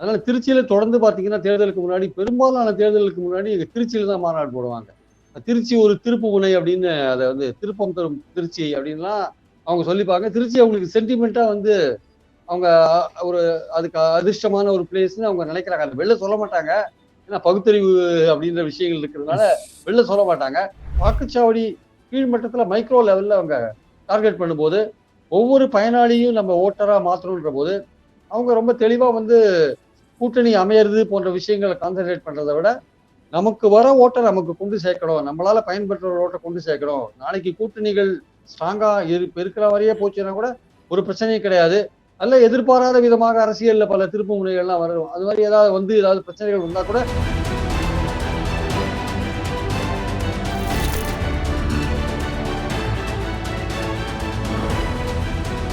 அதனால திருச்சியில தொடர்ந்து பாத்தீங்கன்னா தேர்தலுக்கு முன்னாடி பெரும்பாலான தேர்தலுக்கு முன்னாடி எங்க திருச்சியில தான் மாநாடு போடுவாங்க. திருச்சி ஒரு திருப்பு முனை அப்படின்னு அதை வந்து திருப்பம் தரும் திருச்சி அப்படின்லாம் அவங்க சொல்லிப்பாங்க. திருச்சி அவங்களுக்கு சென்டிமெண்டா வந்து அவங்க ஒரு அதுக்கு அதிர்ஷ்டமான ஒரு பிளேஸ்ன்னு அவங்க நினைக்கிறாங்க. அது வெளில சொல்ல மாட்டாங்க. ஏன்னா பகுத்தறிவு அப்படின்ற விஷயங்கள் இருக்கிறதுனால வெளில சொல்ல மாட்டாங்க. வாக்குச்சாவடி கீழ்மட்டத்துல மைக்ரோ லெவல்ல அவங்க டார்கெட் பண்ணும்போது ஒவ்வொரு பயனாளியும் நம்ம ஓட்டரா மாற்றணுன்ற போது அவங்க ரொம்ப தெளிவா வந்து கூட்டணி அமையறது போன்ற விஷயங்களை கான்சென்ட்ரேட் பண்றதை விட நமக்கு வர ஓட்டை நமக்கு கொண்டு சேர்க்கணும், நம்மளால பயன்பெற்ற ஓட்டை கொண்டு சேர்க்கணும். நாளைக்கு கூட்டணிகள் ஸ்ட்ராங்கா இருக்கிற வரையே போச்சுன்னா கூட ஒரு பிரச்சனையும் கிடையாது. அல்ல எதிர்பாராத விதமாக அரசியல்ல பல திருப்பு முனைகள்லாம் வரும். அது மாதிரி ஏதாவது வந்து ஏதாவது பிரச்சனைகள் வந்தா கூட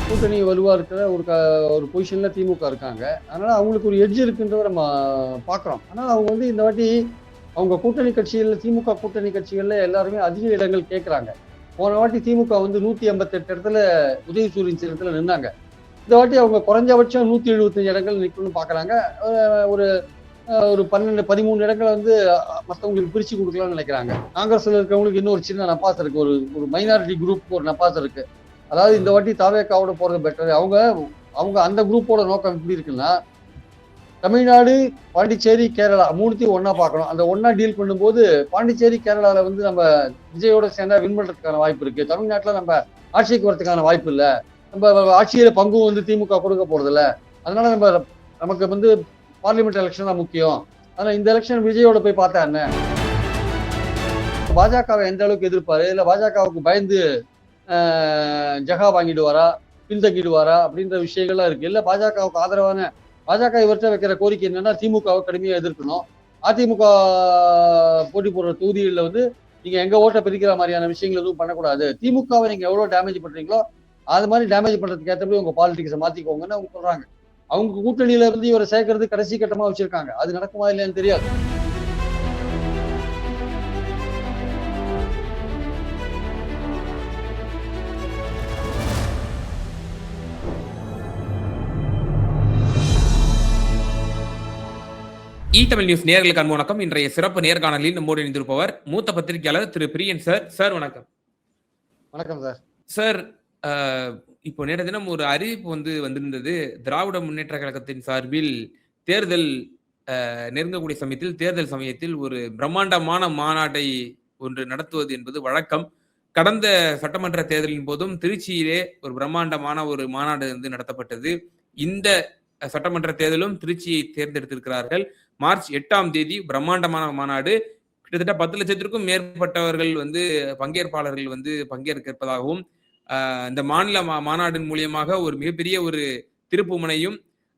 கூட்டணி வலுவா இருக்கிற ஒரு பொசிஷன்ல திமுக இருக்காங்க. அதனால அவங்களுக்கு ஒரு எட்ஜ் இருக்குன்றத நம்ம பாக்குறோம். ஆனா அவங்க வந்து இந்த வாட்டி அவங்க கூட்டணி கட்சிகள்ல திமுக கூட்டணி கட்சிகள்ல எல்லாருமே அதிக இடங்கள் கேட்கிறாங்க. போன வாட்டி திமுக வந்து 188 இடத்துல உதயசூரியன் சின்னத்துல நின்னாங்க. இந்த வாட்டி அவங்க குறைஞ்சபட்சம் 175 இடங்கள் நிக்கணும்னு பாக்குறாங்க. ஒரு ஒரு 12 13 இடங்களை வந்து மற்றவங்களுக்கு பிரிச்சு கொடுக்கலாம்னு நினைக்கிறாங்க. காங்கிரஸ்ல இருக்கிறவங்களுக்கு இன்னும் ஒரு சின்ன நப்பாசை இருக்கு. ஒரு ஒரு மைனாரிட்டி குரூப் ஒரு நப்பாசை இருக்கு. அதாவது இந்த வாட்டி தாவேக்காவோட போறது பெட்டர். அவங்க அவங்க அந்த குரூப்போட நோக்கம் எப்படி இருக்குன்னா, தமிழ்நாடு, பாண்டிச்சேரி, கேரளா மூணுத்தையும் ஒன்னா பார்க்கணும். அந்த ஒன்னா டீல் பண்ணும்போது பாண்டிச்சேரி, கேரளால வந்து நம்ம விஜயோட சேர்ந்தா வின் பண்றதுக்கான வாய்ப்பு இருக்கு. தமிழ்நாட்டுல நம்ம ஆட்சிக்கு வரதுக்கான வாய்ப்பு இல்ல. நம்ம ஆட்சியில பங்கும் வந்து திமுக கொடுக்க போறது இல்ல. அதனால நமக்கு வந்து பார்லிமெண்ட் எலெக்ஷன் தான் முக்கியம். அதனால இந்த எலெக்ஷன் விஜயோட போய் பார்த்தா என்ன, பாஜகவை எந்த அளவுக்கு எதிர்ப்பாரு, இல்ல பாஜகவுக்கு பயந்து ஜகா வாங்கிடுவாரா, பின்தங்கிடுவாரா அப்படின்ற விஷயங்கள்லாம் இருக்கு. இல்ல பாஜகவுக்கு ஆதரவான பாஜக இவர்கிட்ட வைக்கிற கோரிக்கை என்னன்னா திமுகவை கடுமையா எதிர்க்கணும். அதிமுக போட்டி போடுற தொகுதிகளில் வந்து நீங்க எங்க ஓட்டை பிரிக்கிற மாதிரியான விஷயங்கள் எதுவும் பண்ணக்கூடாது. திமுகவை நீங்க எவ்வளவு டேமேஜ் பண்றீங்களோ அது மாதிரி டேமேஜ் பண்றதுக்கு ஏற்றபடி உங்க பாலிடிக்ஸை மாத்திக்கோங்கன்னு அவங்க சொல்றாங்க. அவங்க கூட்டணியில இருந்து இவரை சேர்க்கறது கடைசி கட்டமா வச்சிருக்காங்க. அது நடக்குமா இல்லையான்னு தெரியாது. தமிழ் நியூஸ் நேயர்களுக்கு அன்பு வணக்கம். இன்றைய சிறப்பு நேர்காணலில் நம்மோடு இணைந்திருப்பவர் மூத்த பத்திரிகையாளர் திரு பிரியன் சார். சார் வணக்கம். வணக்கம் சார். சார், இப்போ நேற்று தினம் ஒரு அறிவிப்பு வந்திருந்தது. திராவிட முன்னேற்ற கழகத்தின் சார்பில் தேர்தல் நெருங்கக்கூடிய சமயத்தில் தேர்தல் சமயத்தில் ஒரு பிரம்மாண்டமான மாநாட்டை ஒன்று நடத்துவது என்பது வழக்கம். கடந்த சட்டமன்ற தேர்தலின் போதும் திருச்சியிலே ஒரு பிரம்மாண்டமான ஒரு மாநாடு நடத்தப்பட்டது. இந்த சட்டமன்ற தேர்தலும் திருச்சியை தேர்ந்தெடுத்திருக்கிறார்கள். மார்ச் 8ஆம் தேதி பிரம்மாண்டமான மாநாடு. கிட்டத்தட்ட 10 லட்சத்திற்கும் மேற்பட்டவர்கள் பங்கேற்பாளர்கள் பங்கேற்க இருப்பதாகவும், இந்த மாநில மாநாட்டின் மூலியமாக ஒரு மிகப்பெரிய ஒரு திருப்பு முனையும்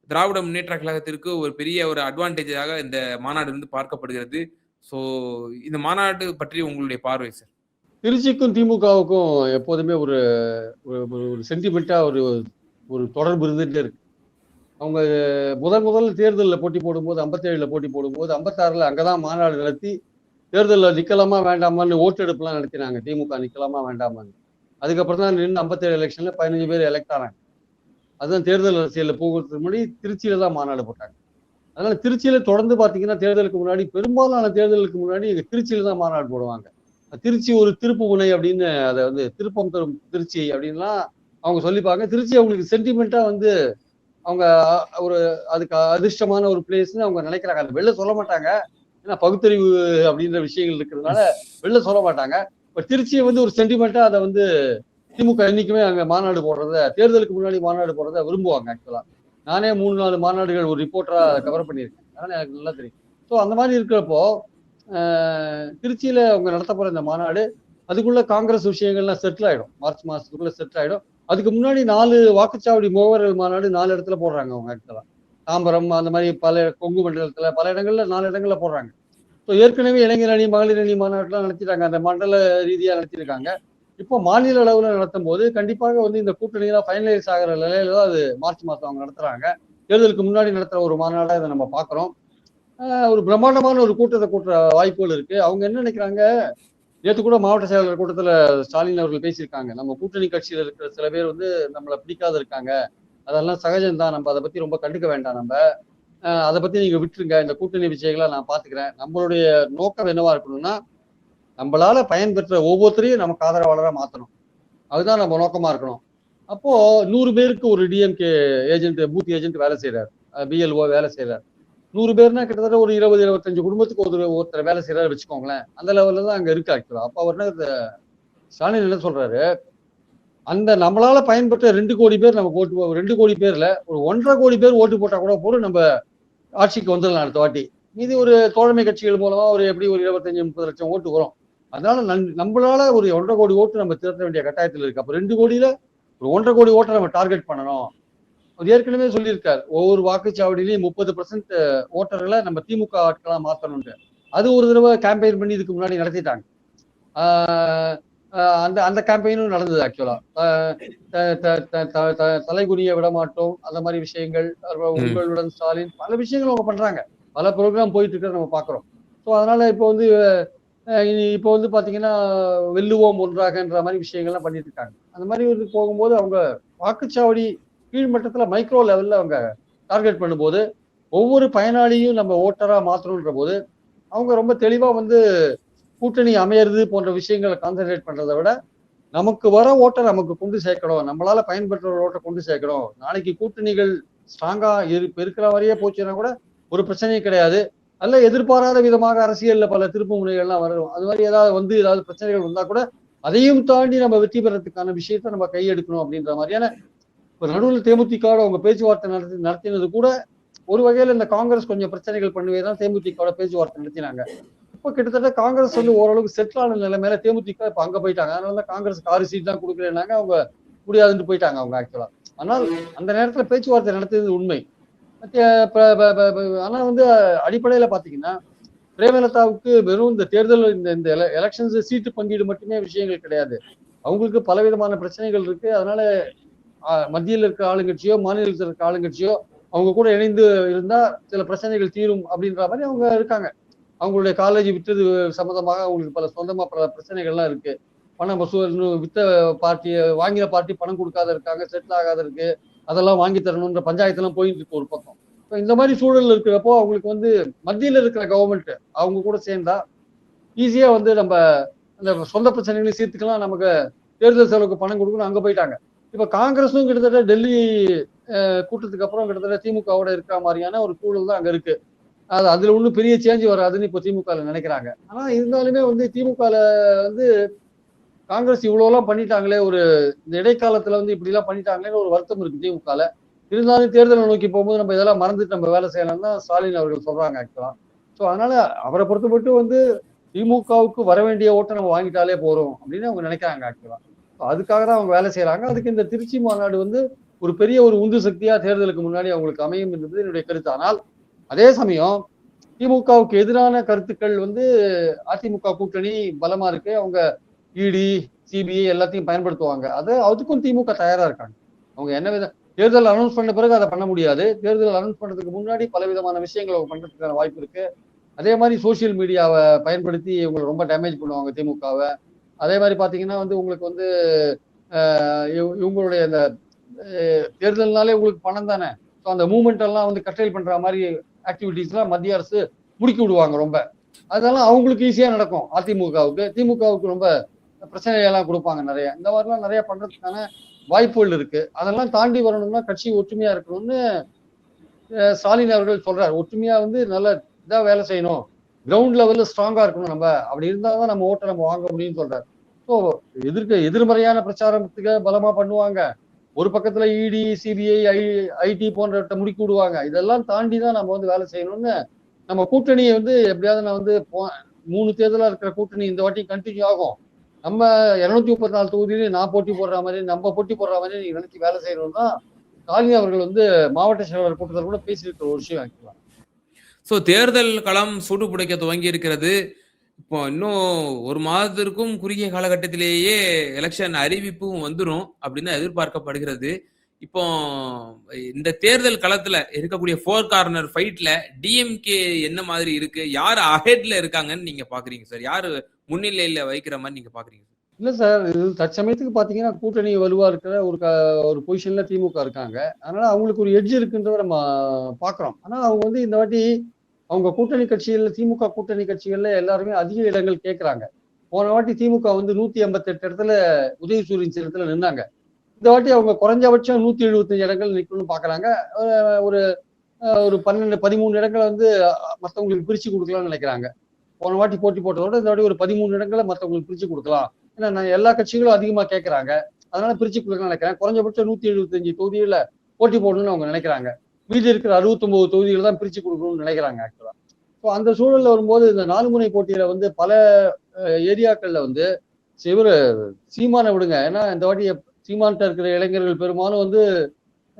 திராவிட முன்னேற்ற கழகத்திற்கு ஒரு பெரிய ஒரு அட்வான்டேஜாக இந்த மாநாடு பார்க்கப்படுகிறது. ஸோ இந்த மாநாடு பற்றி உங்களுடைய பார்வை சார்? திருச்சிக்கும் திமுகவுக்கும் எப்போதுமே ஒரு ஒரு சென்டிமெண்டா ஒரு தொடர்பு இருந்துட்டே இருக்கு. அவங்க முதல்ல தேர்தலில் போட்டி போடும்போது 57ல போட்டி போடும்போது 56ல அங்கதான் மாநாடு நடத்தி தேர்தலில் நிக்கலாமா வேண்டாமான்னு ஓட்டெடுப்புலாம் நடத்தினாங்க. திமுக நிக்கலாமா வேண்டாமான்னு. அதுக்கப்புறம் தான் நின்று 57 எலெக்ஷன்ல 15 பேர் எலெக்ட் ஆனாங்க. அதுதான் தேர்தல் அரசியலில் போகிறதுக்கு முன்னாடி திருச்சியில தான் மாநாடு போட்டாங்க. அதனால திருச்சியில தொடர்ந்து பாத்தீங்கன்னா தேர்தலுக்கு முன்னாடி பெரும்பாலான தேர்தலுக்கு முன்னாடி எங்க திருச்சியில தான் மாநாடு போடுவாங்க. திருச்சி ஒரு திருப்பு முனை அப்படின்னு அதை வந்து திருப்பம் தரும் திருச்சி அப்படின்லாம் அவங்க சொல்லிப்பாங்க. திருச்சி அவங்களுக்கு சென்டிமெண்டா வந்து அவங்க ஒரு அதுக்கு அதிர்ஷ்டமான ஒரு பிளேஸ்ன்னு அவங்க நினைக்கிறாங்க. அது வெளில சொல்ல மாட்டாங்க. ஏன்னா பகுத்தறிவு அப்படின்ற விஷயங்கள் இருக்கிறதுனால வெளில சொல்ல மாட்டாங்க. இப்ப திருச்சியை வந்து ஒரு சென்டிமெண்டா அதை வந்து திமுக என்னைக்குமே அங்க மாநாடு போடுறத, தேர்தலுக்கு முன்னாடி மாநாடு போடுறத விரும்புவாங்க. ஆக்சுவலா நானே 3-4 மாநாடுகள் ஒரு ரிப்போர்ட்டரா கவர் பண்ணியிருக்கேன். அதனால எனக்கு நல்லா தெரியும். ஸோ அந்த மாதிரி இருக்கிறப்போ திருச்சியில அவங்க நடத்த போற இந்த மாநாடு அதுக்குள்ள காங்கிரஸ் விஷயங்கள்லாம் செட்டில் ஆயிடும். மார்ச் மாசத்துக்குள்ள செட்டில் ஆயிடும். அதுக்கு முன்னாடி 4 வாக்குச்சாவடி முகவர்கள் மாநாடு 4 இடத்துல போடுறாங்க அவங்க. ஆக்சுவலா தாம்பரம் அந்த மாதிரி பல கொங்கு மண்டலத்துல பல இடங்கள்ல 4 இடங்கள்ல போடுறாங்க. ஸோ ஏற்கனவே இளைஞர் அணி மகளிர் அணி மாநாட்டுலாம் நடத்திட்டாங்க. அந்த மண்டல ரீதியா நடத்திருக்காங்க. இப்போ மாநில அளவுல நடத்தும் போது கண்டிப்பாக இந்த கூட்டணியெல்லாம் ஃபைனலைஸ் ஆகிற நிலையில தான் அது மார்ச் மாசம் அவங்க நடத்துறாங்க. தேர்தலுக்கு முன்னாடி நடத்துற ஒரு மாநாடா இதை நம்ம பாக்குறோம். ஒரு பிரம்மாண்டமான ஒரு கூட்டத்தை கூட்டுற வாய்ப்புகள் இருக்கு. அவங்க என்ன நினைக்கிறாங்க, நேற்று கூட மாவட்ட செயலாளர் கூட்டத்துல ஸ்டாலின் அவர்கள் பேசியிருக்காங்க. நம்ம கூட்டணி கட்சியில இருக்கிற சில பேர் நம்மளை பிடிக்காத இருக்காங்க, அதெல்லாம் சகஜம்தான், நம்ம அதை பத்தி ரொம்ப கண்டுக்க வேண்டாம். நம்ம அதை பத்தி நீங்க விட்டுருங்க, இந்த கூட்டணி விஷயங்களை நான் பாத்துக்கிறேன். நம்மளுடைய நோக்கம் என்னவா இருக்கணும்னா, நம்மளால பயன்பெற்ற ஒவ்வொருத்தரையும் நமக்கு ஆதரவாளரா மாத்தணும். அதுதான் நம்ம நோக்கமா இருக்கணும். அப்போ 100 பேருக்கு ஒரு டிஎம்கே ஏஜென்ட், பூத் ஏஜென்ட் வேலை செய்யறாரு, பிஎல்ஓ வேலை செய்யறாரு. 100 பேர்னா கிட்டத்தட்ட ஒரு 20-25 குடும்பத்துக்கு ஒருத்தர் வேலை செய்யறாரு வச்சுக்கோங்களேன். அந்த லெவல்ல தான் அங்க இருக்கு ஆக்சுவலா. அப்ப அவர் ஸ்டாலின் என்ன சொல்றாரு, அந்த நம்மளால பயன்பெற்ற 2 கோடி பேர் நமக்கு ஓட்டு, 2 கோடி பேர்ல ஒரு 1.5 கோடி பேர் ஓட்டு போட்டா கூட போதும், நம்ம ஆட்சிக்கு வந்துடலாம் அடுத்த வாட்டி. மீதி ஒரு தோழமை கட்சிகள் மூலமா ஒரு எப்படி ஒரு 25-30 லட்சம் ஓட்டு வரும். அதனால நம்மளால ஒரு 1.5 கோடி ஓட்டு நம்ம திரட்ட வேண்டிய கட்டாயத்தில் இருக்கு. அப்ப 2 கோடியில ஒரு 1.5 கோடி ஓட்டை நம்ம டார்கெட் பண்ணணும். அவர் ஏற்கனவே சொல்லியிருக்காரு, ஒவ்வொரு வாக்குச்சாவடியிலையும் 30% ஓட்டர்களை நம்ம திமுக ஆட்களா மாத்தணும்னு. அது ஒரு தடவை கேம்பெயின் பண்ணி இதுக்கு முன்னாடி நடத்திட்டாங்க. அந்த அந்த கேம்பெயினும் நடந்தது ஆக்சுவலா. தலைகுனிய விட மாட்டோம், அந்த மாதிரி விஷயங்கள், உங்களுடன் ஸ்டாலின், பல விஷயங்கள் அவங்க பண்றாங்க. பல ப்ரோக்ராம் போயிட்டு இருக்கிறத நம்ம பாக்குறோம். ஸோ அதனால இப்போ வந்து பாத்தீங்கன்னா வெல்லுவோம் ஒன்றாகன்ற மாதிரி விஷயங்கள்லாம் பண்ணிட்டு இருக்காங்க. அந்த மாதிரி வந்து போகும்போது அவங்க வாக்குச்சாவடி கீழ்மட்டத்துல மைக்ரோ லெவல்ல அவங்க டார்கெட் பண்ணும்போது ஒவ்வொரு பயனாளியும் நம்ம ஓட்டரா மாத்தணுன்ற போது அவங்க ரொம்ப தெளிவா வந்து கூட்டணி அமையறது போன்ற விஷயங்களை கான்சென்ட்ரேட் பண்றதை விட நமக்கு வர ஓட்டை நமக்கு கொண்டு சேர்க்கணும், நம்மளால பயன்பெற்ற ஓட்டை கொண்டு சேர்க்கணும். நாளைக்கு கூட்டணிகள் ஸ்ட்ராங்கா இருக்கிற வரையே போச்சுன்னா கூட ஒரு பிரச்சனையும் கிடையாது. அல்ல எதிர்பாராத விதமாக அரசியல்ல பல திருப்பு முனைகள்லாம் வரும். அது மாதிரி ஏதாவது பிரச்சனைகள் வந்தா கூட அதையும் தாண்டி நம்ம வெற்றி பெறதுக்கான விஷயத்த நம்ம கையெடுக்கணும் அப்படின்ற மாதிரியான இப்ப நடுவில் தேமுதிக அவங்க பேச்சுவார்த்தை நடத்தினது கூட ஒரு வகையில இந்த காங்கிரஸ் கொஞ்சம் பிரச்சனைகள் பண்ணுவேதான் தேமுதிக பேச்சுவார்த்தை நடத்தினாங்க. இப்போ கிட்டத்தட்ட காங்கிரஸ் வந்து ஓரளவுக்கு செட்டில் ஆன நிலைமையில தேமுதிக இப்ப அங்க போயிட்டாங்க. அதனால காங்கிரஸ் 6 சீட் தான் கொடுக்குறேன்னாங்க, அவங்க முடியாதுன்னு போயிட்டாங்க அவங்க ஆக்சுவலா. ஆனால் அந்த நேரத்துல பேச்சுவார்த்தை நடத்தியது உண்மை. ஆனா வந்து அடிப்படையில பாத்தீங்கன்னா பிரேமலதாவுக்கு வெறும் இந்த தேர்தல் இந்த எலெக்ஷன்ஸ் சீட்டு பங்கீடு மட்டுமே விஷயங்கள் கிடையாது. அவங்களுக்கு பலவிதமான பிரச்சனைகள் இருக்கு. அதனால மத்தியில் இருக்க ஆளுங்கட்சியோ மாநிலத்தில் இருக்க ஆளுங்கட்சியோ அவங்க கூட இணைந்து இருந்தா சில பிரச்சனைகள் தீரும் அப்படின்ற மாதிரி அவங்க இருக்காங்க. அவங்களுடைய காலேஜ் விற்றது சம்பந்தமாக அவங்களுக்கு பல சொந்தமா பல பிரச்சனைகள்லாம் இருக்கு. பணம் வித்த பார்ட்டியை வாங்கின பார்ட்டி பணம் கொடுக்காத இருக்காங்க, செட்டில் ஆகாத இருக்கு, அதெல்லாம் வாங்கி தரணுன்ற பஞ்சாயத்தெல்லாம் போயிட்டு இருக்கு ஒரு பக்கம். இந்த மாதிரி சூழல் இருக்கிறப்போ அவங்களுக்கு வந்து மத்தியில் இருக்கிற கவர்மெண்ட் அவங்க கூட சேர்ந்தா ஈஸியா வந்து நம்ம அந்த சொந்த பிரச்சனைகளையும் சீர்த்துக்கலாம், நமக்கு தேர்தல் செலவுக்கு பணம் கொடுக்கணும், அங்க போயிட்டாங்க. இப்ப காங்கிரஸும் கிட்டத்தட்ட டெல்லி கூட்டத்துக்கு அப்புறம் கிட்டத்தட்ட திமுகவோட இருக்கிற மாதிரியான ஒரு சூழல் தான் அங்க இருக்கு. அதுல ஒன்றும் பெரிய சேஞ்ச் வராதுன்னு இப்போ திமுக நினைக்கிறாங்க. ஆனா இருந்தாலுமே வந்து திமுக வந்து காங்கிரஸ் இவ்வளவு எல்லாம் பண்ணிட்டாங்களே, ஒரு இந்த இடைக்காலத்துல வந்து இப்படி எல்லாம் பண்ணிட்டாங்களேன்னு ஒரு வருத்தம் இருக்கு திமுக. இருந்தாலும் தேர்தலை நோக்கி போகும்போது நம்ம இதெல்லாம் மறந்துட்டு நம்ம வேலை செய்யலாம் தான் ஸ்டாலின் அவர்கள் சொல்றாங்க ஆக்சுவலா. ஸோ அதனால அவரை பொறுத்த மட்டும் வந்து திமுகவுக்கு வர வேண்டிய ஓட்டை நம்ம வாங்கிட்டாலே போறோம் அப்படின்னு அவங்க நினைக்கிறாங்க ஆக்சுவலா. அதுக்காக தான் அவங்க வேலை செய்யறாங்க. அதுக்கு இந்த திருச்சி மாநாடு வந்து ஒரு பெரிய ஒரு உந்து சக்தியா தேர்தலுக்கு முன்னாடி அவங்களுக்கு அமையும் என்பது என்னுடைய கருத்து. ஆனால் அதே சமயம் திமுகவுக்கு எதிரான கருத்துக்கள் வந்து அதிமுக கூட்டணி பலமா இருக்கு, அவங்க இடி சிபிஐ எல்லாத்தையும் பயன்படுத்துவாங்க. அதுக்கும் திமுக தயாரா இருக்காங்க. அவங்க என்ன வித தேர்தல் அனௌன்ஸ் பண்ண பிறகு அதை பண்ண முடியாது, தேர்தல் அனௌன்ஸ் பண்றதுக்கு முன்னாடி பலவிதமான விஷயங்களை அவங்க பண்றதுக்கான வாய்ப்பு இருக்கு. அதே மாதிரி சோசியல் மீடியாவை பயன்படுத்தி இவங்களை ரொம்ப டேமேஜ் பண்ணுவாங்க திமுகவை. அதே மாதிரி பாத்தீங்கன்னா வந்து உங்களுக்கு வந்து இவங்களுடைய அந்த தேர்தல்னாலே உங்களுக்கு பணம் தானே. ஸோ அந்த மூவ்மெண்ட் எல்லாம் வந்து கட்டைல் பண்ற மாதிரி ஆக்டிவிட்டிஸ் எல்லாம் மத்திய அரசு முடுக்கி விடுவாங்க ரொம்ப. அதெல்லாம் அவங்களுக்கு ஈஸியா நடக்கும். அதிமுகவுக்கு திமுகவுக்கு ரொம்ப பிரச்சனையெல்லாம் கொடுப்பாங்க நிறைய. இந்த மாதிரிலாம் நிறைய பண்றதுக்கான வாய்ப்புகள் இருக்கு. அதெல்லாம் தாண்டி வரணும்னா கட்சி ஒற்றுமையா இருக்கணும்னு ஸ்டாலின் அவர்கள் சொல்றாரு. ஒற்றுமையா வந்து நல்ல இதா வேலை செய்யணும், கிரவுண்ட் லெவல்ல ஸ்ட்ராங்கா இருக்கணும், நம்ம அப்படி இருந்தாதான் நம்ம ஓட்டை நம்ம வாங்க முடியும்னு சொல்றாரு. ஸோ எதிர்மறையான பிரச்சாரத்துக்கு பலமா பண்ணுவாங்க. ஒரு பக்கத்துல இடி சிபிஐ ஐடி போன்றவற்றை முடுக்கி விடுவாங்க. இதெல்லாம் தாண்டி தான் நம்ம வந்து வேலை செய்யணும்னு நம்ம கூட்டணியை வந்து எப்படியாவது நான் வந்து 3 தேர்தலா இருக்கிற கூட்டணி இந்த வாட்டி கண்டினியூ ஆகும். நம்ம 234 தொகுதியிலையும் நான் போட்டி போடுற மாதிரி நம்ம போட்டி போடுற மாதிரி நீங்க நினைச்சு வேலை செய்யணும்னா ஸ்டாலின் அவர்கள் வந்து மாவட்ட செயலாளர் கூட்டத்தில் கூட பேசியிருக்கிற ஒரு விஷயம் ஆக்கலாம். ஸோ தேர்தல் களம் சூடு பிடிக்க துவங்கி இருக்கிறது. இப்போ இன்னும் 1 மாதத்திற்கும் குறுகிய காலகட்டத்திலேயே எலெக்ஷன் அறிவிப்பும் வந்துடும் அப்படின்னு எதிர்பார்க்கப்படுகிறது. இப்போ இந்த தேர்தல் களத்துல இருக்கக்கூடிய 4 கார்னர் ஃபைட்ல டிஎம்கே என்ன மாதிரி இருக்கு, யார் அஹெட்ல இருக்காங்கன்னு நீங்க பாக்குறீங்க சார்? யாரு முன்னிலையில வைக்கிற மாதிரி நீங்க பாக்குறீங்க? இல்ல சார், இது தற்சமயத்துக்கு பாத்தீங்கன்னா கூட்டணி வலுவா இருக்கிற ஒரு பொசிஷன்ல திமுக இருக்காங்க. அதனால அவங்களுக்கு ஒரு எட்ஜ் இருக்குன்றத நம்ம பாக்குறோம். ஆனா அவங்க வந்து இந்த வாட்டி அவங்க கூட்டணி கட்சிகள்ல, திமுக கூட்டணி கட்சிகள்ல எல்லாருமே அதிக இடங்கள் கேட்கறாங்க. போன வாட்டி திமுக வந்து 188 இடத்துல உதயசூரியன் சின்னத்துல நின்னாங்க. இந்த வாட்டி அவங்க குறைஞ்சபட்சம் 175 இடங்கள் நிக்கணும்னு பாக்குறாங்க. ஒரு ஒரு 12, 13 இடங்களை வந்து மத்தவங்களுக்கு பிரிச்சு கொடுக்கலாம்னு நினைக்கிறாங்க. போன வாட்டி போட்டி போட்டதோட இந்த வாட்டி ஒரு 13 இடங்களை மத்தவங்களுக்கு பிரிச்சு கொடுக்கலாம். ஏன்னா எல்லா கட்சிகளும் அதிகமா கேட்கறாங்க. அதனால பிரிச்சு கொடுக்கலாம்னு நினைக்கிறேன். குறைஞ்சபட்சம் 175 தொகுதிகள்ல போட்டி போடணும்னு அவங்க நினைக்கிறாங்க. மீதி இருக்கிற 69 தொகுதிகளை தான் பிரிச்சு கொடுக்கணும்னு நினைக்கிறாங்க ஆக்சுவலா. ஸோ அந்த சூழல்ல வரும்போது இந்த 4 முனை போட்டியில வந்து பல ஏரியாக்கள்ல வந்து இவரு சீமானை விடுங்க. ஏன்னா இந்த வாட்டி சீமான்ட்ட இருக்கிற இளைஞர்கள் பெரும்பாலும் வந்து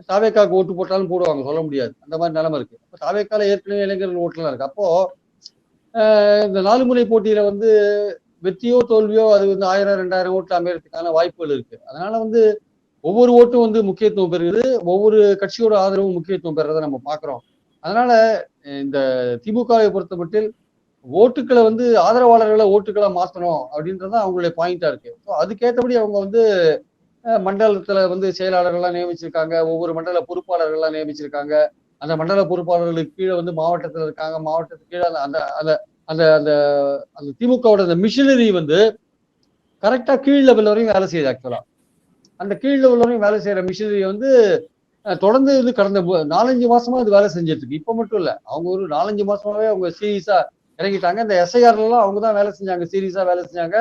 தாவேக்காக்கு ஓட்டு போட்டாலும் போடுவாங்க, சொல்ல முடியாது. அந்த மாதிரி நிலைமை இருக்கு. தாவேக்கால ஏற்கனவே இளைஞர்கள் ஓட்டுலாம் இருக்கு. அப்போ இந்த 4 முனை போட்டியில வந்து வெற்றியோ தோல்வியோ அது வந்து 1000, 2000 ஓட்டு அமையறதுக்கான வாய்ப்புகள் இருக்கு. அதனால வந்து ஒவ்வொரு ஓட்டும் வந்து முக்கியத்துவம் பெறுகிறது. ஒவ்வொரு கட்சியோட ஆதரவும் முக்கியத்துவம் பெறதை நம்ம பாக்குறோம். அதனால இந்த திமுகவை பொறுத்த மட்டில் ஓட்டுக்களை வந்து ஆதரவாளர்களை ஓட்டுக்களா மாத்தணும் அப்படின்றது அவங்களுடைய பாயிண்டா இருக்கு. ஸோ அதுக்கேற்றபடி அவங்க வந்து மண்டலத்துல வந்து செயலாளர்கள்லாம் நியமிச்சிருக்காங்க. ஒவ்வொரு மண்டல பொறுப்பாளர்கள்லாம் நியமிச்சிருக்காங்க. அந்த மண்டல பொறுப்பாளர்களுக்கு கீழே வந்து மாவட்டத்துல இருக்காங்க. மாவட்டத்துக்கு கீழே அந்த அந்த அந்த அந்த அந்த திமுகவோட அந்த மிஷினரி வந்து கரெக்டா கீழ் லெவல் வரையும் வேலை செய்யுது ஆக்சுவலா. அந்த கீழ் லெவல் வரையும் வேலை செய்யற மிஷினரி வந்து தொடர்ந்து இது கடந்த 4-5 மாசமா அது வேலை செஞ்சுட்டு இருக்கு. இப்ப மட்டும் இல்ல, அவங்க ஒரு 4-5 மாசமாவே அவங்க சீரியஸா இறங்கிட்டாங்க. இந்த எஸ்ஐஆர்ல எல்லாம் அவங்க தான் வேலை செஞ்சாங்க, சீரியஸா வேலை செஞ்சாங்க.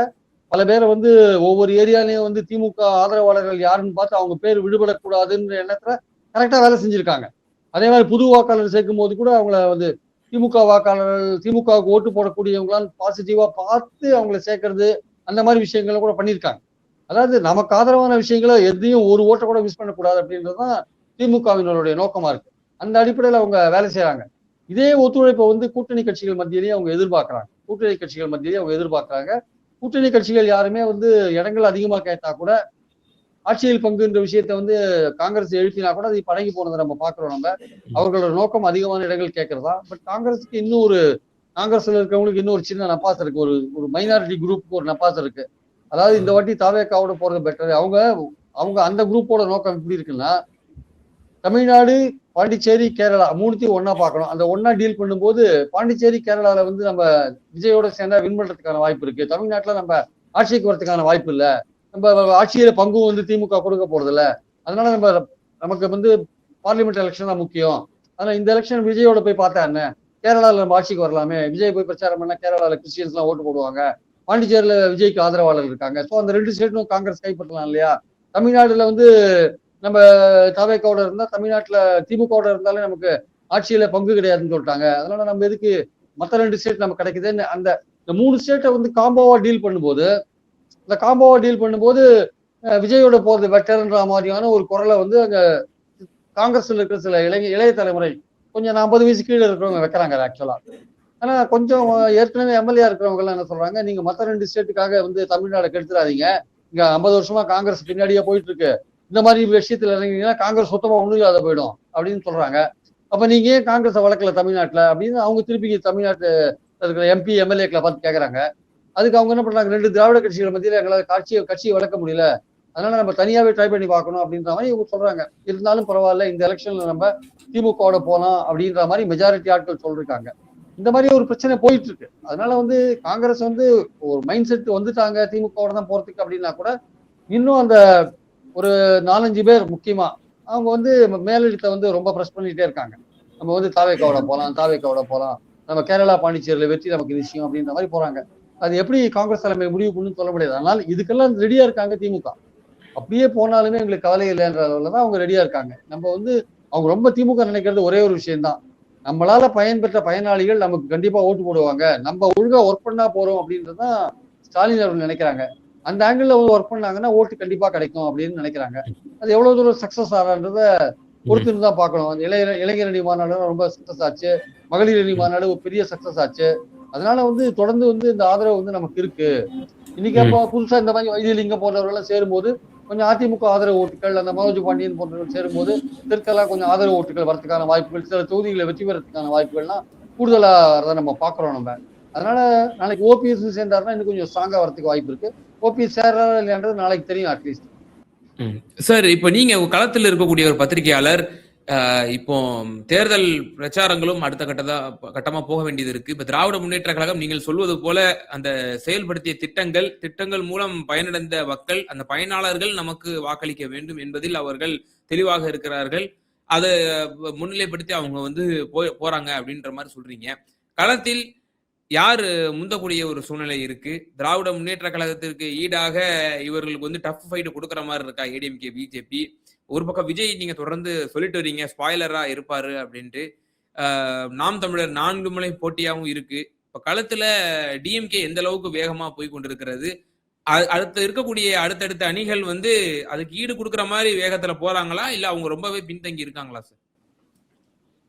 பல பேரை வந்து ஒவ்வொரு ஏரியாலையும் வந்து திமுக ஆதரவாளர்கள் யாருன்னு பார்த்து அவங்க பேர் விடுபடக்கூடாதுன்ற எண்ணத்துல கரெக்டா வேலை செஞ்சிருக்காங்க. அதே மாதிரி புது வாக்காளர் சேர்க்கும் போது கூட அவங்கள வந்து திமுக வாக்காளர்கள், திமுகவுக்கு ஓட்டு போடக்கூடியவங்களாம் பாசிட்டிவா பார்த்து அவங்கள சேர்க்கறது, அந்த மாதிரி விஷயங்களை கூட பண்ணியிருக்காங்க. அதாவது நமக்கு ஆதரவான விஷயங்களை எதையும் ஒரு ஓட்டை கூட மிஸ் பண்ணக்கூடாது அப்படின்றதுதான் திமுகவினருடைய நோக்கமா இருக்கு. அந்த அடிப்படையில் அவங்க வேலை செய்யறாங்க. இதே ஒத்துழைப்பை வந்து கூட்டணி கட்சிகள் மத்தியிலேயே அவங்க எதிர்பார்க்கறாங்க. கூட்டணி கட்சிகள் யாருமே வந்து இடங்கள் அதிகமா கேட்டா கூட, ஆட்சியில் பங்குன்ற விஷயத்த வந்து காங்கிரஸ் எழுப்பினா கூட அது படங்கி போனதை நம்ம பாக்குறோம். நம்ம அவர்களோட நோக்கம் அதிகமான இடங்கள் கேட்கறதா. பட் காங்கிரஸுக்கு காங்கிரஸ்ல இருக்கவங்களுக்கு இன்னும் ஒரு சின்ன நப்பாசை இருக்கு. ஒரு மைனாரிட்டி குரூப்புக்கு ஒரு நப்பாசை இருக்கு. அதாவது இந்த வாட்டி தாவேக்காவோட போறது பெட்டர். அவங்க அந்த குரூப்போட நோக்கம் எப்படி இருக்குன்னா, தமிழ்நாடு, பாண்டிச்சேரி, கேரளா மூணுத்தையும் ஒன்னா பார்க்கணும். அந்த ஒன்னா டீல் பண்ணும்போது பாண்டிச்சேரி, கேரளால வந்து நம்ம விஜயோட சேர்ந்தா வின் பண்றதுக்கான வாய்ப்பு இருக்கு. தமிழ்நாட்டுல நம்ம ஆட்சிக்கு வரதுக்கான வாய்ப்பு இல்ல. நம்ம ஆட்சியில பங்கும் வந்து திமுக கொடுக்க போறது இல்ல. அதனால நமக்கு வந்து பார்லிமெண்ட் எலெக்ஷன் தான் முக்கியம். அதனால இந்த எலெக்ஷன் விஜயோட போய் பார்த்தா என்ன, கேரளால நம்ம ஆட்சிக்கு வரலாமே, விஜய் போய் பிரச்சாரம் பண்ணா கேரளால கிறிஸ்டியன்ஸ் எல்லாம் ஓட்டு போடுவாங்க, பாண்டிச்சேரியில விஜய்க்கு ஆதரவாளர் இருக்காங்க. ஸோ அந்த 2 ஸ்டேட்டும் காங்கிரஸ் கைப்பற்றலாம் இல்லையா. தமிழ்நாடுல வந்து நம்ம தாவேக்காவோட இருந்தா, தமிழ்நாட்டுல திமுகவோட இருந்தாலே நமக்கு ஆட்சியில பங்கு கிடையாதுன்னு சொல்லிட்டாங்க. அதனால நம்ம எதுக்கு மற்ற 2 ஸ்டேட் நமக்கு கிடைக்குதுன்னு அந்த 3 ஸ்டேட்டை வந்து காம்போவா டீல் பண்ணும்போது விஜயோட போறது பெட்டர்ன்ற மாதிரியான ஒரு குரலை வந்து அங்க காங்கிரஸ்ல இருக்கிற சில இளைய தலைமுறை கொஞ்சம் 40 வயசு கீழே இருக்கிறவங்க வைக்கிறாங்க ஆக்சுவலா. ஆனா கொஞ்சம் ஏற்கனவே எம்எல்ஏ இருக்கிறவங்க எல்லாம் என்ன சொல்றாங்க, நீங்க மற்ற 2 ஸ்டேட்டுக்காக வந்து தமிழ்நாடை கெடுத்துறாதீங்க, இங்க 50 வருஷமா காங்கிரஸ் பின்னாடியே போயிட்டு இருக்கு, இந்த மாதிரி விஷயத்துல இறங்கினீங்கன்னா காங்கிரஸ் சுத்தமா ஒண்ணும் இல்லாத போயிடும் அப்படின்னு சொல்றாங்க. அப்ப நீங்க ஏன் காங்கிரஸை வளர்க்கல தமிழ்நாட்டுல அப்படின்னு அவங்க திருப்பி தமிழ்நாட்டு இருக்கிற எம்பி எம்எல்ஏக்களை பார்த்து கேட்கறாங்க. அதுக்கு அவங்க என்ன பண்றாங்க, 2 திராவிட கட்சிகள் மத்தியில எங்களால் கட்சியை வளர்க்க முடியல, அதனால நம்ம தனியாவே ட்ரை பண்ணி பார்க்கணும் அப்படின்ற மாதிரி இவங்க சொல்றாங்க. இருந்தாலும் பரவாயில்ல, இந்த எலெக்ஷன்ல நம்ம திமுகவோட போலாம் அப்படின்ற மாதிரி மெஜாரிட்டி ஆட்கள் சொல்லிருக்காங்க. இந்த மாதிரி ஒரு பிரச்சனை போயிட்டு இருக்கு. அதனால வந்து காங்கிரஸ் வந்து ஒரு மைண்ட் செட் வந்துட்டாங்க திமுகவோட தான் போறதுக்கு அப்படின்னா கூட, இன்னும் அந்த ஒரு 4-5 பேர் முக்கியமா அவங்க வந்து மேலிடத்தை வந்து ரொம்ப ப்ரெஸ் பண்ணிட்டே இருக்காங்க. நம்ம வந்து தாவேக்காவோட போலாம், நம்ம கேரளா பாண்டிச்சேரியில வெற்றி நமக்கு நிச்சயம் அப்படின்ற மாதிரி போறாங்க. அது எப்படி காங்கிரஸ் தலைமை முடிவு பண்ணு சொல்ல முடியாது. அதனால இதுக்கெல்லாம் ரெடியா இருக்காங்க திமுக. அப்படியே போனாலுமே எங்களுக்கு கவலை இல்லைன்ற அளவுல தான் அவங்க ரெடியா இருக்காங்க. நம்ம வந்து அவங்க ரொம்ப திமுக நினைக்கிறது ஒரே ஒரு விஷயம்தான், நம்மளால பயன்பெற்ற பயனாளிகள் நமக்கு கண்டிப்பா ஓட்டு போடுவாங்க, நம்ம ஒழுங்கா ஒர்க் பண்ணா போறோம் அப்படின்றதான் ஸ்டாலின் அவர்கள் நினைக்கிறாங்க. அந்த ஆங்கிள் ஒர்க் பண்ணாங்கன்னா ஓட்டு கண்டிப்பா கிடைக்கும் அப்படின்னு நினைக்கிறாங்க. அது எவ்வளவு தூரம் சக்சஸ் ஆறான்றத பொறுத்துன்னு தான் பார்க்கணும். அந்த இளைஞரணி மாநாடு ரொம்ப சக்சஸ் ஆச்சு, மகளிர் அணி மாநாடு ஒரு பெரிய சக்சஸ் ஆச்சு. அதனால வந்து தொடர்ந்து வந்து இந்த ஆதரவு வந்து நமக்கு இருக்கு. இன்னைக்கு அப்போ புதுசா இந்த மாதிரி வைத்தியலிங்கம் போன்றவர்கள் சேரும்போது கொஞ்சம் அதிமுக ஆதரவு ஓட்டுகள், அந்த மனோஜ் பாண்டியன் போன்றவர்கள் சேரும்போது தெற்கெல்லாம் கொஞ்சம் ஆதரவு ஓட்டுகள் வரதுக்கான வாய்ப்புகள், சில தொகுதிகளை வெற்றி பெறதுக்கான வாய்ப்புகள்லாம் கூடுதலா நம்ம பாக்குறோம் நம்ம. அதனால நாளைக்கு ஓபிஎஸ் சேர்ந்தாருன்னா இன்னும் கொஞ்சம் ஸ்ட்ராங்கா வரதுக்கு வாய்ப்பு இருக்கு. ஓபிஎஸ் சேர்றாரா இல்லையான்றது நாளைக்கு தெரியும் அட்லீஸ்ட். சார், இப்ப நீங்க களத்தில் இருக்கக்கூடிய ஒரு பத்திரிகையாளர், இப்போ தேர்தல் பிரச்சாரங்களும் அடுத்த கட்டமா போக வேண்டியது இருக்கு. இப்ப திராவிட முன்னேற்ற கழகம் நீங்கள் சொல்வது போல அந்த செயல்படுத்திய திட்டங்கள் மூலம் பயனடைந்த மக்கள், அந்த பயனாளர்கள் நமக்கு வாக்களிக்க வேண்டும் என்பதில் அவர்கள் தெளிவாக இருக்கிறார்கள். அதை முன்னிலைப்படுத்தி அவங்க வந்து போறாங்க அப்படின்ற மாதிரி சொல்றீங்க. களத்தில் யாரு முந்தக்கூடிய ஒரு சூழ்நிலை இருக்கு? திராவிட முன்னேற்ற கழகத்திற்கு ஈடாக இவர்களுக்கு வந்து டஃப் ஃபைட் கொடுக்குற மாதிரி இருக்கா ஏடிஎம்கே, பிஜேபி? ஒரு பக்கம் விஜய் நீங்க தொடர்ந்து சொல்லிட்டு வரீங்க ஸ்பாய்லரா இருப்பாரு அப்படின்ட்டு. நாம் தமிழர் 4 முறை போட்டியாகவும் இருக்கு. இப்ப களத்துல டிஎம்கே எந்த அளவுக்கு வேகமா போய் கொண்டிருக்கிறது? அடுத்தடுத்த அணிகள் வந்து அதுக்கு ஈடு கொடுக்குற மாதிரி வேகத்துல போறாங்களா, இல்ல அவங்க ரொம்பவே பின்தங்கி இருக்காங்களா சார்?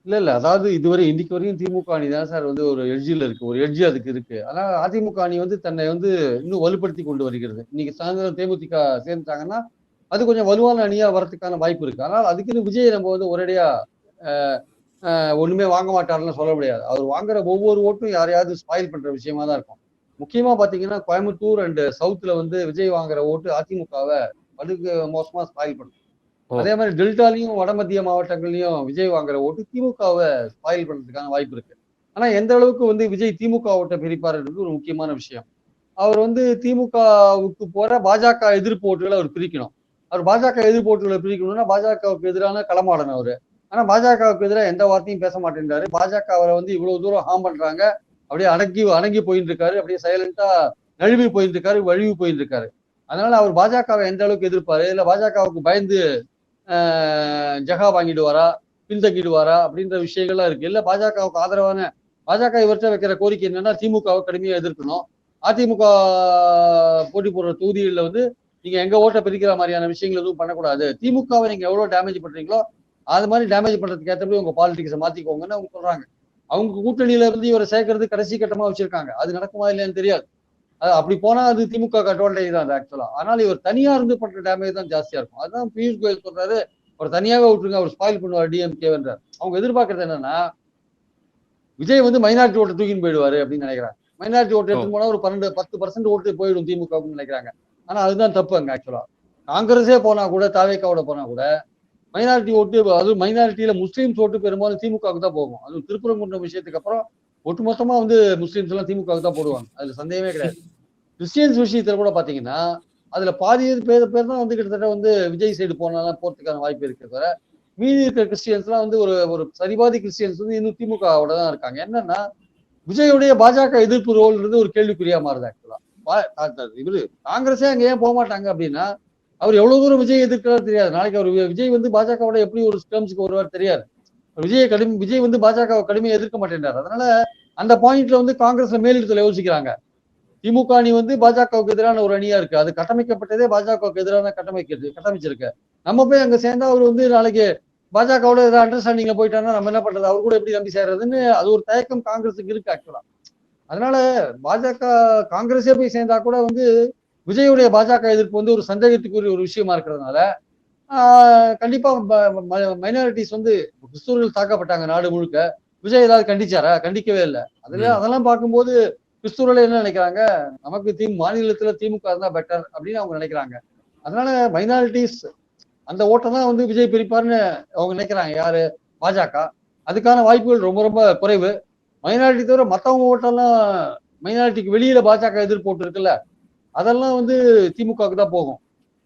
இல்ல அதாவது இதுவரை இன்னைக்கு வரையும் திமுக அணி தான் சார் வந்து ஒரு எட்ஜில் இருக்கு, ஒரு எட்ஜி அதுக்கு இருக்கு. ஆனா அதிமுக அணி வந்து தன்னை வந்து இன்னும் வலுப்படுத்தி கொண்டு வருகிறது. இன்னைக்கு சாயந்தரம் தேமுதிக சேர்ந்துட்டாங்கன்னா அது கொஞ்சம் வலுவான அணியா வரதுக்கான வாய்ப்பு இருக்கு. ஆனால் அதுக்குன்னு விஜய் நம்ம வந்து ஒரேடியா ஒண்ணுமே வாங்க மாட்டாருன்னு சொல்ல முடியாது. அவர் வாங்குற ஒவ்வொரு ஓட்டும் யாரையாவது ஸ்பாயில் பண்ற விஷயமா தான் இருக்கும். முக்கியமா பாத்தீங்கன்னா கோயம்புத்தூர் அண்ட் சவுத்ல வந்து விஜய் வாங்குற ஓட்டு அதிமுகவை அதுக்கு மோசமா ஸ்பாயில் பண்ணும். அதே மாதிரி டெல்டாலையும் வட மத்திய மாவட்டங்கள்லயும் விஜய் வாங்குற ஓட்டு திமுகவை ஸ்பாயில் பண்றதுக்கான வாய்ப்பு இருக்கு. ஆனா எந்த அளவுக்கு வந்து விஜய் திமுக ஓட்டை பிரிப்பாருன்றது ஒரு முக்கியமான விஷயம். அவர் வந்து திமுகவுக்கு போற பாஜக எதிர்ப்பு ஓட்டுகளை அவர் பிரிக்கணும். அவர் பாஜக எதிர்ப்பு ஓட்டுகளை பிரிக்கணும்னா பாஜகவுக்கு எதிரான களமாடணும் அவரு. ஆனா பாஜகவுக்கு எதிராக எந்த வார்த்தையும் பேச மாட்டேன்றாரு. பாஜக அவரை வந்து இவ்வளவு தூரம் ஹார்ம் பண்றாங்க, அப்படியே அடங்கி போயிட்டு இருக்காரு, அப்படியே சைலண்டா நழுவி போயிட்டு இருக்காரு, வழுவி போயிட்டு இருக்காரு. அதனால அவர் பாஜகவை எந்த அளவுக்கு எதிர்ப்பாரு, இல்ல பாஜகவுக்கு பயந்து ஜகா வாங்கிடுவாரா, பின்தங்கிடுவாரா அப்படின்ற விஷயங்கள்லாம் இருக்கு. இல்ல பாஜகவுக்கு ஆதரவான பாஜக இவர்கிட்ட வைக்கிற கோரிக்கை என்னன்னா திமுகவை கடுமையா எதிர்க்கணும். அதிமுக போட்டி போடுற தொகுதிகளில் வந்து நீங்க எங்க ஓட்டை பிரிக்கிற மாதிரியான விஷயங்கள் எதுவும் பண்ணக்கூடாது. திமுகவை நீங்க எவ்வளவு டேமேஜ் பண்றீங்களோ அது மாதிரி டேமேஜ் பண்றதுக்கு ஏற்றபடி உங்க பாலிடிக்ஸை மாத்திக்கோங்கன்னு அவங்க சொல்றாங்க. அவங்க கூட்டணியில இருந்து இவரை சேர்க்கறது கடைசி கட்டமா வச்சிருக்காங்க. அது நடக்குமா இல்லையான்னு தெரியாது. அப்படி போனா அது திமுக அட்வான்டேஜ் தான் ஆக்சுவலா. ஆனால் இவர் தனியா இருந்து பண்ற டேமேஜ் தான் ஜாஸ்தியா இருக்கும். அதுதான் பியூஷ் கோயல் சொல்றாரு, அவர் தனியாவே விட்டுருங்க, அவர் ஸ்பாயில் பண்ணுவார் டிஎம்கேன்றார். அவங்க எதிர்பார்க்கறது என்னன்னா விஜய் வந்து மைனாரிட்டி ஓட்டை தூக்கின்னு போயிடுவாரு அப்படின்னு நினைக்கிறாங்க. மைனாரிட்டி ஓட்டு எடுத்து போனா ஒரு 10% ஓட்டு போயிடும் திமுகவுன்னு நினைக்கிறாங்க. ஆனா அதுதான் தப்பு அங்க ஆக்சுவலா. காங்கிரஸே போனா கூட, தாவேக்காவோட போனா கூட மைனாரிட்டி ஓட்டு, அதுவும் மைனாரிட்டியில முஸ்லீம்ஸ் ஓட்டு பெரும்பாலும் திமுகவுக்கு தான் போகும். அது திருப்பரங்குன்றம் விஷயத்துக்கு அப்புறம் ஒட்டுமொத்தமா வந்து முஸ்லீம்ஸ் எல்லாம் திமுகவுக்கு தான் போடுவாங்க. அதுல சந்தேகமே கிடையாது. கிறிஸ்டியன்ஸ் விஷயத்துல கூட பாத்தீங்கன்னா அதுல பாதி பேர் தான் வந்து கிட்டத்தட்ட வந்து விஜய் சைடு போறதுக்கான வாய்ப்பு இருக்கு தவிர மீதி இருக்கிற கிறிஸ்டியன்ஸ் எல்லாம் வந்து ஒரு சரிபாதி கிறிஸ்டியன்ஸ் வந்து இன்னும் திமுகவோட தான் இருக்காங்க. என்னன்னா விஜயுடைய பாஜக எதிர்ப்பு ரோல்ன்றது ஒரு கேள்விக்குறியா மாறுது ஆக்சுவலா. இவரு காங்கிரஸே அங்க ஏன் போக மாட்டாங்க அப்படின்னா அவர் எவ்வளவு தூரம் விஜய் எதிர்க்கிறாரு தெரியாது. நாளைக்கு அவர் விஜய் வந்து பாஜகவோட எப்படி ஒரு ஸ்டேர்ம்ஸ்க்கு வருவார் தெரியாது. விஜய் வந்து பாஜக கடுமையை எதிர்க்க மாட்டேன்றார். அதனால அந்த பாயிண்ட்ல வந்து காங்கிரஸ்ல மேலிடத்துல யோசிக்கிறாங்க. திமுக அணி வந்து பாஜகவுக்கு எதிரான ஒரு அணியா இருக்கு. அது கட்டமைக்கப்பட்டதே பாஜகவுக்கு எதிரான கட்டமைச்சிருக்கு. நம்ம போய் அங்க சேர்ந்தா அவர் வந்து நாளைக்கு பாஜகவோட ஏதாவது அண்டர்ஸ்டாண்டிங்ல போயிட்டாருன்னா நம்ம என்ன பண்றது, அவர் கூட எப்படி நம்பி சேர்றதுன்னு அது ஒரு தயக்கம் காங்கிரஸுக்கு இருக்கு ஆக்சுவலா. அதனால காங்கிரஸே போய் சேர்ந்தா கூட வந்து விஜயுடைய பாஜக எதிர்ப்பு வந்து ஒரு சந்தேகத்துக்குரிய ஒரு விஷயமா இருக்கிறதுனால கண்டிப்பா மைனாரிட்டிஸ் வந்து கிறிஸ்துவர்கள் தாக்கப்பட்டாங்க நாடு முழுக்க. விஜய் ஏதாவது கண்டிச்சாரா? கண்டிக்கவே இல்லை. அதெல்லாம் பார்க்கும்போது கிறிஸ்துவர்கள் என்ன நினைக்கிறாங்க, நமக்கு மாநிலத்துல திமுக இருந்தா பெட்டர் அப்படின்னு அவங்க நினைக்கிறாங்க. அதனால மைனாரிட்டிஸ் அந்த ஓட்டம் தான் வந்து விஜய் பிரிப்பார்னு அவங்க நினைக்கிறாங்க. யாரு? பாஜக. அதுக்கான வாய்ப்புகள் ரொம்ப ரொம்ப குறைவு. மைனாரிட்டி தவிர மற்றவங்க ஓட்டெல்லாம் மைனாரிட்டிக்கு வெளியில பாஜக எதிர்ப்பு ஓட்டு இருக்குல்ல, அதெல்லாம் வந்து திமுகவுக்கு தான் போகும்.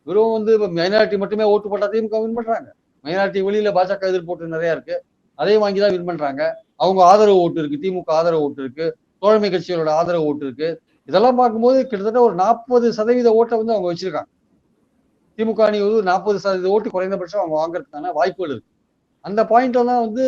வெறும் வந்து மைனாரிட்டி மட்டுமே ஓட்டு போட்டா திமுக வின் பண்றாங்க. மைனாரிட்டி வெளியில பாஜக எதிர்ப்பு ஓட்டு நிறைய இருக்கு, அதையும் வாங்கிதான் வின் பண்றாங்க. அவங்க ஆதரவு ஓட்டு இருக்கு, திமுக ஆதரவு ஓட்டு இருக்கு, தோழமை கட்சிகளோட ஆதரவு ஓட்டு இருக்கு. இதெல்லாம் பார்க்கும்போது கிட்டத்தட்ட ஒரு 40% ஓட்டை வந்து அவங்க வச்சிருக்காங்க. திமுக அணி வந்து 40% ஓட்டு குறைந்தபட்சம் அவங்க வாங்குறதுக்கான வாய்ப்புகள் இருக்கு. அந்த பாயிண்ட் எல்லாம் வந்து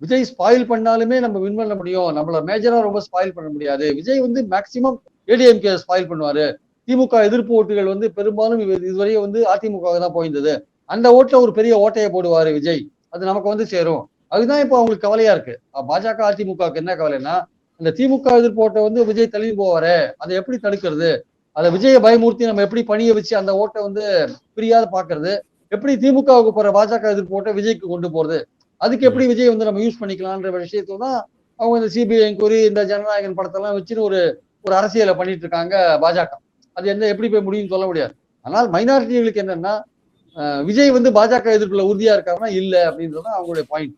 விஜய் ஸ்பாயில் பண்ணாலுமே நம்ம வின் பண்ண முடியும், நம்மள மேஜரா ரொம்ப ஸ்பாயில் பண்ண முடியாது. விஜய் வந்து மேக்சிமம் ஏடிஎம்கே ஸ்பாயில் பண்ணுவாரு. திமுக எதிர்ப்பு ஓட்டுகள் வந்து பெரும்பாலும் இதுவரையே வந்து அதிமுக தான் போயிருந்தது. அந்த ஓட்டுல ஒரு பெரிய ஓட்டையை போடுவாரு விஜய், அது நமக்கு வந்து சேரும். அதுதான் இப்போ அவங்களுக்கு கவலையா இருக்கு. பாஜக அதிமுகவுக்கு என்ன கவலைன்னா அந்த திமுக எதிர்ப்பு ஓட்டை வந்து விஜய் தள்ளி போவாரு, அதை எப்படி தடுக்கிறது, அதை விஜயை பயமூர்த்தி நம்ம எப்படி பணிய வச்சு அந்த ஓட்டை வந்து பிரியாத பாக்குறது, எப்படி திமுகவுக்கு போற பாஜக எதிர்ப்பு ஓட்டை விஜய்க்கு கொண்டு போறது, அதுக்கு எப்படி விஜய் வந்து நம்ம யூஸ் பண்ணிக்கலாம்ன்ற விஷயத்துல தான் அவங்க இந்த சிபிஐ என்கொயரி, இந்த ஜனநாயகன் படத்தெல்லாம் வச்சுன்னு ஒரு அரசியலை பண்ணிட்டு இருக்காங்க பாஜக. அது என்ன எப்படி போய் முடியும்னு சொல்ல முடியாது. ஆனால் மைனாரிட்டிகளுக்கு என்னன்னா விஜய் வந்து பாஜக எதிர்ப்புல உறுதியா இருக்காருன்னா இல்ல அப்படின்றதான் அவங்களுடைய பாயிண்ட்.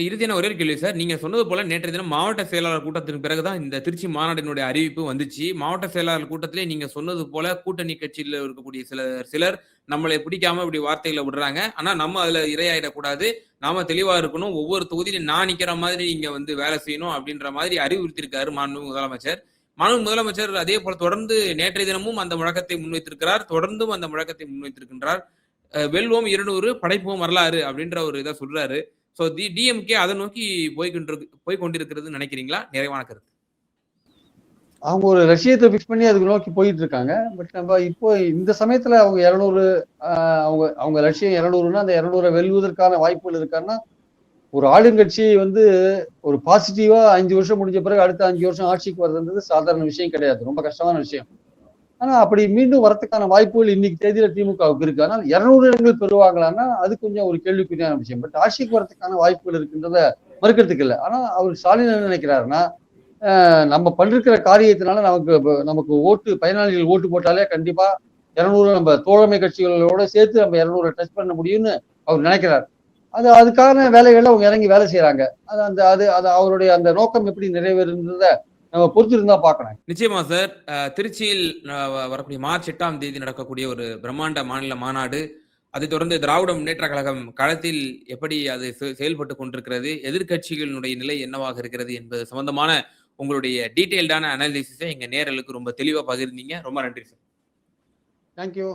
இறுதியான ஒரே ஒரு கேள்வி சார். நீங்க சொன்னது போல நேற்றைய தினம் மாவட்ட செயலாளர் கூட்டத்திற்கு பிறகு தான் இந்த திருச்சி மாநாட்டினுடைய அறிவிப்பு வந்துச்சு. மாவட்ட செயலாளர் கூட்டத்திலே நீங்க சொன்னது போல கூட்டணி கட்சியில இருக்கக்கூடிய சிலர் நம்மளை பிடிக்காம இப்படி வார்த்தைகள விடுறாங்க. ஆனா நம்ம அதுல இரையாயிடக்கூடாது. நாம தெளிவா இருக்கணும். ஒவ்வொரு தொகுதியிலும் நான் நிக்கிற மாதிரி நீங்க வந்து வேலை செய்யணும் அப்படின்ற மாதிரி அறிவுறுத்தியிருக்காரு மாண்புமிகு முதலமைச்சர். மாண்புமிகு முதலமைச்சர் அதே போல தொடர்ந்து நேற்றைய தினமும் அந்த முழக்கத்தை முன்வைத்திருக்கிறார். தொடர்ந்தும் அந்த முழக்கத்தை முன்வைத்திருக்கின்றார். வெல்வோம் 200 படைப்போம் வரலாறு அப்படின்ற ஒரு இத சொல்றாரு. சோ டிஎம்கே அதை நோக்கி போய் கொண்டிருக்கிறது நினைக்கிறீங்களா? நிறைவான கருத்து. அவங்க ஒரு லட்சியத்தை பிக்ஸ் பண்ணி அதுக்கு நோக்கி போயிட்டு இருக்காங்க. பட் நம்ம இப்போ இந்த சமயத்துல அவங்க 200 அவங்க அவங்க லட்சியம் 200ன்னா அந்த 200 வெல்வதற்கான வாய்ப்புகள் இருக்கான்னா ஒரு ஆளுங்கட்சி வந்து ஒரு பாசிட்டிவா 5 வருஷம் முடிஞ்ச பிறகு அடுத்த 5 வருஷம் ஆட்சிக்கு வர்றதுன்றது சாதாரண விஷயம் கிடையாது. ரொம்ப கஷ்டமான விஷயம். ஆனா அப்படி மீண்டும் வரத்துக்கான வாய்ப்புகள் இன்னைக்கு தேதியில திமுகவுக்கு இருக்கு. ஆனால் 200 இடங்கள் பெறுவாங்களான்னா அது கொஞ்சம் ஒரு கேள்விக்குறியான விஷயம். பட் ஆட்சிக்கு வரத்துக்கான வாய்ப்புகள் இருக்குன்றத மறுக்கிறதுக்கு இல்லை. ஆனா அவர் ஸ்டாலின் என்ன நினைக்கிறாருன்னா நம்ம பண்ணிருக்கிற காரியத்தினால நமக்கு பயனாளிகள் ஓட்டு போட்டாலே கண்டிப்பா 200 நம்ம தோழமை கட்சிகளோட சேர்த்து நம்ம 200 டச் பண்ண முடியும்னு அவர் நினைக்கிறார். அதுக்கான வேலைகள்ல அவங்க இறங்கி வேலை செய்யறாங்க. அது அவருடைய அந்த நோக்கம் எப்படி நிறைவேறுன்றத நம்ம பொறுத்து இருந்தா பார்க்கணும். நிச்சயமா சார். திருச்சியில் வரக்கூடிய மார்ச் 8ஆம் தேதி நடக்கக்கூடிய ஒரு பிரம்மாண்ட மாநில மாநாடு, அதைத் தொடர்ந்து திராவிட முன்னேற்ற கழகம் களத்தில் எப்படி அது செயல்பட்டு கொண்டிருக்கிறது, எதிர்க்கட்சிகளினுடைய நிலை என்னவாக இருக்கிறது என்பது சம்பந்தமான உங்களுடைய டீடைல்டான அனாலிசிஸை எங்க நேயர்களுக்கு ரொம்ப தெளிவா பகிர்ந்தீங்க. ரொம்ப நன்றி சார். தேங்க்யூ.